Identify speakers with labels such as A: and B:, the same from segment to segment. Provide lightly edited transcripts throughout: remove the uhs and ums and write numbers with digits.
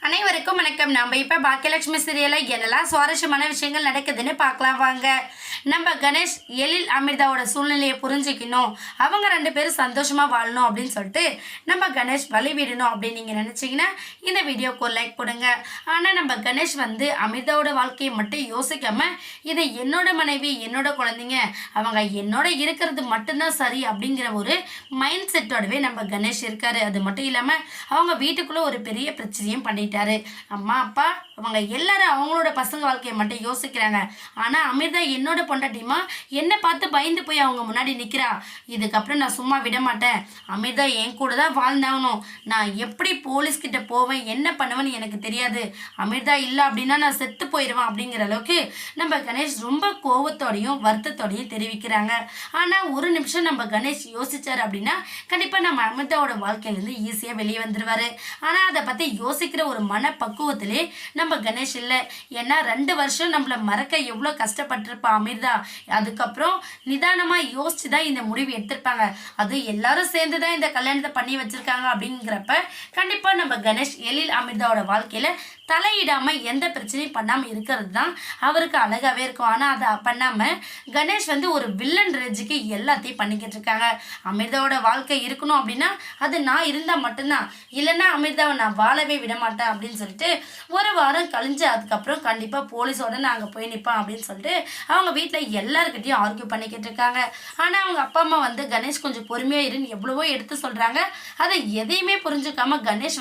A: அனைவருக்கும் வணக்கம். நம்ம இப்போ பாக்கியலட்சுமி சீரியலில் என்னெல்லாம் சுவாரஸ்யமான விஷயங்கள் நடக்குதுன்னு பார்க்கலாம் வாங்க. நம்ம கணேஷ் எழில் அமிர்தாவோட சூழ்நிலையை புரிஞ்சுக்கணும், அவங்க ரெண்டு பேரும் சந்தோஷமாக வாழணும் அப்படின்னு சொல்லிட்டு நம்ம கணேஷ் வழி விடணும் அப்படின்னு நீங்கள் நினச்சிங்கன்னா இந்த வீடியோக்கு ஒரு லைக் போடுங்க. ஆனால் நம்ம கணேஷ் அமிர்தாவோட வாழ்க்கையை மட்டும் யோசிக்காமல் இதை என்னோட மனைவி என்னோட குழந்தைங்க அவங்க என்னோட இருக்கிறது மட்டும்தான் சரி அப்படிங்கிற ஒரு மைண்ட் செட்டோடவே நம்ம கணேஷ் இருக்காரு. அது மட்டும் இல்லாமல் அவங்க வீட்டுக்குள்ளே ஒரு பெரிய பிரச்சனையும் பண்ணிட்டாரு. அம்மா அப்பா அவங்க எல்லாரும் அவங்களோட பசங்க வாழ்க்கையை மட்டும் யோசிக்கிறாங்க. ஆனால் அமிர்தா என்னோட பொண்டாட்டிமா என்னை பார்த்து பயந்து போய் அவங்க முன்னாடி நிற்கிறா. இதுக்கப்புறம் நான் சும்மா விட மாட்டேன். அமிர்தா என் கூட தான் வாழ்ந்தாகணும். நான் எப்படி போலீஸ்கிட்ட போவேன், என்ன பண்ணுவேன்னு எனக்கு தெரியாது. அமிர்தா இல்லை அப்படின்னா நான் செத்து போயிடுவேன் அப்படிங்கிற அளவுக்கு நம்ம கணேஷ் ரொம்ப கோவத்தோடையும் வருத்தத்தோடையும் தெரிவிக்கிறாங்க. ஆனால் ஒரு நிமிஷம் நம்ம கணேஷ் யோசிச்சார் அப்படின்னா கண்டிப்பாக நம்ம அமிர்தாவோட வாழ்க்கையிலேருந்து ஈஸியாக வெளியே வந்துடுவார். ஆனால் அதை பற்றி யோசிக்கிற ஒரு மனப்பக்குவத்திலே நம்ம கணேஷ் இல்லை. ஏன்னா 2 வருஷம் நம்மளை மறக்க எவ்வளோ கஷ்டப்பட்டிருப்பா அமிர்தா. அதுக்கப்புறம் நிதானமாக யோசிச்சு தான் இந்த முடிவு எடுத்திருப்பாங்க. அது எல்லாரும் சேர்ந்து தான் இந்த கல்யாணத்தை பண்ணி வச்சிருக்காங்க. அப்படிங்கிறப்ப கண்டிப்பாக நம்ம கணேஷ் எழில் அமிர்தாவோட வாழ்க்கையில் தலையிடாமல் எந்த பிரச்சனையும் பண்ணாமல் இருக்கிறது தான் அவருக்கு அழகாகவே இருக்கும். ஆனால் அதை பண்ணாமல் கணேஷ் ஒரு வில்லன் ரேஞ்சுக்கு எல்லாத்தையும் பண்ணிக்கிட்டு இருக்காங்க. அமிர்தாவோட வாழ்க்கை இருக்கணும் அப்படின்னா அது நான் இருந்தால் மட்டும்தான், இல்லைன்னா அமிர்தாவை நான் வாழவே விட மாட்டேன் அப்படின்னு சொல்லிட்டு ஒரு வாரம் கழிஞ்சு அதுக்கப்புறம் கண்டிப்பாக போலீஸோட நாங்கள் போய் நிற்போம் அப்படின்னு சொல்லிட்டு அவங்க வீட்டில் எல்லாருக்கிட்டையும் ஆர்கியூ பண்ணிக்கிட்டு இருக்காங்க. ஆனால் அவங்க அப்பா அம்மா கணேஷ் கொஞ்சம் பொறுமையாக இருன்னு எவ்வளவோ எடுத்து சொல்கிறாங்க. அதை எதையுமே புரிஞ்சுக்காம கணேஷ்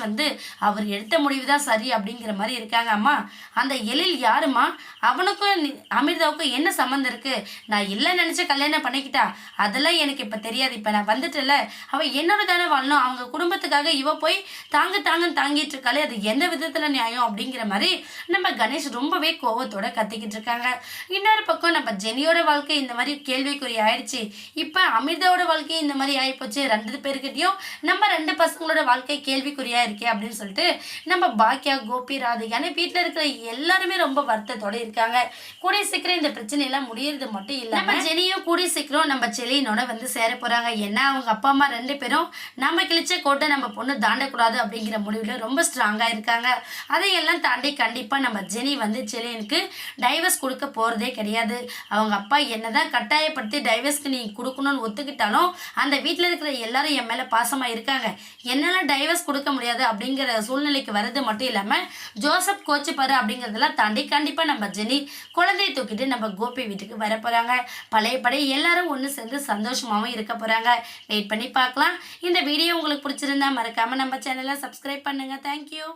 A: அவர் எடுத்த முடிவு தான் சரி அப்படிங்கிற மாதிரி இருக்காங்க. அம்மா அந்த எழில் யாருமா, அவனுக்கும் அமிர்தாவுக்கும் என்ன சம்மந்தம் இருக்கு? நான் இல்லை நினைச்ச கல்யாணம் பண்ணிக்கிட்டா அதெல்லாம் எனக்கு இப்போ தெரியாது. இப்போ நான் வந்துட்டல, அவள் என்னோட தானே வாழணும். அவங்க குடும்பத்துக்காக இவ போய் தாங்கன்னு தாங்கிட்டு இருக்காளே, அது எந்த விதத்தில் நியாயம் அப்படிங்கிற மாதிரி நம்ம கணேஷ் ரொம்பவே கோவத்தோட கத்திக்கிட்டு இருக்காங்க. இன்னொரு பக்கம் நம்ம ஜெனியோட வாழ்க்கை இந்த மாதிரி கேள்விக்குறி ஆயிடுச்சு. இப்போ அமிர்தாவோட வாழ்க்கை இந்த மாதிரி ஆகிப்போச்சு. 2 பேருக்கிட்டையும் நம்ம 2 பசங்களோட வாழ்க்கை கேள்விக்குறியா இருக்கே அப்படின்னு சொல்லிட்டு நம்ம பாக்கியா, கோபி, ராதிகான்னு வீட்டில் இருக்கிற எல்லாருமே ரொம்ப வருத்தத்தோட இருக்காங்க. கூடிய சீக்கிரம் இந்த பிரச்சனையெல்லாம் முடியறது மட்டும் இல்லை, நம்ம ஜெனியும் கூடிய சீக்கிரம் நம்ம செலியனோட சேர போறாங்க. ஏன்னா அவங்க அப்பா அம்மா 2 பேரும் நம்ம கிழிச்ச கோட்டை நம்ம பொண்ணு தாண்டக்கூடாது அப்படிங்கிற முடிவில் ரொம்ப ஸ்ட்ராங்காக இருக்காங்க. அதையெல்லாம் தாண்டி கண்டிப்பாக நம்ம ஜெனி செலியனுக்கு டைவர்ஸ் கொடுக்க போகிறதே கிடையாது. அவங்க அப்பா என்னதான் கட்டாயப்படுத்தி டைவர்ஸ்க்கு நீ கொடுக்கணும்னு ஒத்துக்கிட்டாலும் அந்த வீட்டில் இருக்கிற எல்லாரும் என் மேலே பாசமாக இருக்காங்க. என்னெல்லாம் டைவர்ஸ் கொடுக்க முடியாது அப்படிங்கிற சூழ்நிலைக்கு வர்றது மட்டும் இல்லாமல் ஜோசப் கோச்சுப்பாரு அப்படிங்கிறதெல்லாம் தாண்டி கண்டிப்பாக நம்ம ஜெனி குழந்தையை தூக்கிட்டு நம்ம கோபி வீட்டுக்கு வர போகிறாங்க. பழையபடி எல்லாரும் ஒன்று சேர்ந்து சந்தோஷமாகவும் இருக்க போகிறாங்க. வெயிட் பண்ணி பார்க்கலாம். இந்த வீடியோ உங்களுக்கு பிடிச்சிருந்தா மறக்காமல் நம்ம சேனலை சப்ஸ்கிரைப் பண்ணுங்கள். தேங்க்யூ.